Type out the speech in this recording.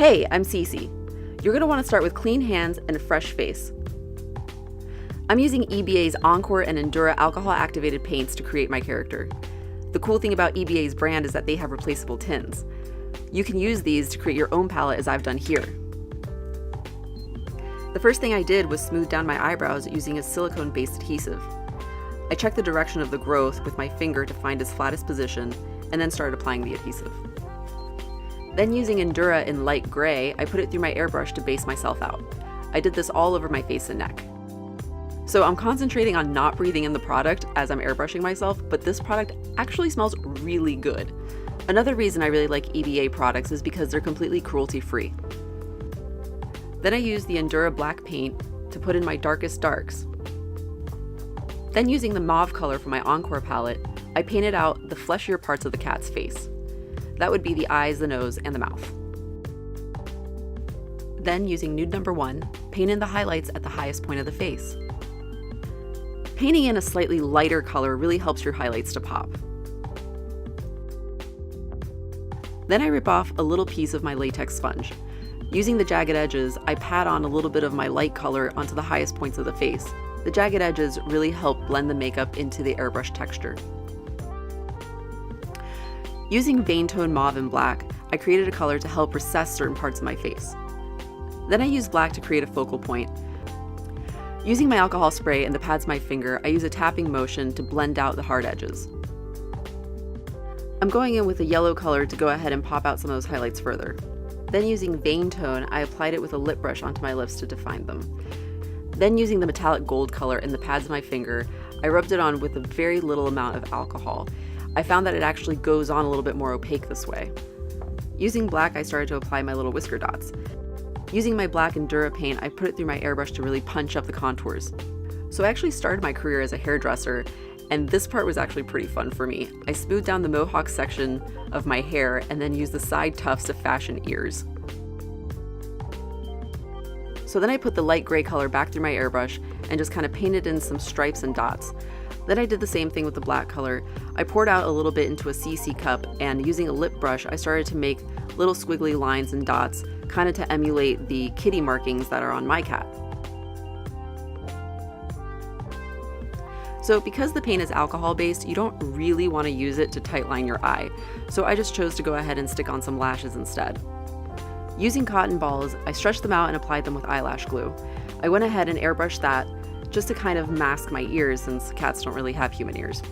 Hey, I'm Cici. You're going to want to start with clean hands and a fresh face. I'm using EBA's Encore and Endura alcohol-activated paints to create my character. The cool thing about EBA's brand is that they have replaceable tins. You can use these to create your own palette as I've done here. The first thing I did was smooth down my eyebrows using a silicone-based adhesive. I checked the direction of the growth with my finger to find its flattest position, and then started applying the adhesive. Then using Endura in light gray, I put it through my airbrush to base myself out. I did this all over my face and neck. So I'm concentrating on not breathing in the product as I'm airbrushing myself, but this product actually smells really good. Another reason I really like EBA products is because they're completely cruelty-free. Then I used the Endura black paint to put in my darkest darks. Then using the mauve color from my Encore palette, I painted out the fleshier parts of the cat's face. That would be the eyes, the nose, and the mouth. Then using nude number 1, paint in the highlights at the highest point of the face. Painting in a slightly lighter color really helps your highlights to pop. Then I rip off a little piece of my latex sponge. Using the jagged edges, I pat on a little bit of my light color onto the highest points of the face. The jagged edges really help blend the makeup into the airbrush texture. Using vein tone mauve and black, I created a color to help recess certain parts of my face. Then I used black to create a focal point. Using my alcohol spray and the pads of my finger, I use a tapping motion to blend out the hard edges. I'm going in with a yellow color to go ahead and pop out some of those highlights further. Then using vein tone, I applied it with a lip brush onto my lips to define them. Then using the metallic gold color in the pads of my finger, I rubbed it on with a very little amount of alcohol. I found that it actually goes on a little bit more opaque this way. Using black, I started to apply my little whisker dots. Using my black Endura paint, I put it through my airbrush to really punch up the contours. So I actually started my career as a hairdresser, and this part was actually pretty fun for me. I smoothed down the mohawk section of my hair and then used the side tufts to fashion ears. So then I put the light gray color back through my airbrush and just kind of painted in some stripes and dots. Then I did the same thing with the black color. I poured out a little bit into a Cici cup, and using a lip brush, I started to make little squiggly lines and dots, kind of to emulate the kitty markings that are on my cat. So because the paint is alcohol based, you don't really want to use it to tightline your eye. So I just chose to go ahead and stick on some lashes instead. Using cotton balls, I stretched them out and applied them with eyelash glue. I went ahead and airbrushed that just to kind of mask my ears since cats don't really have human ears.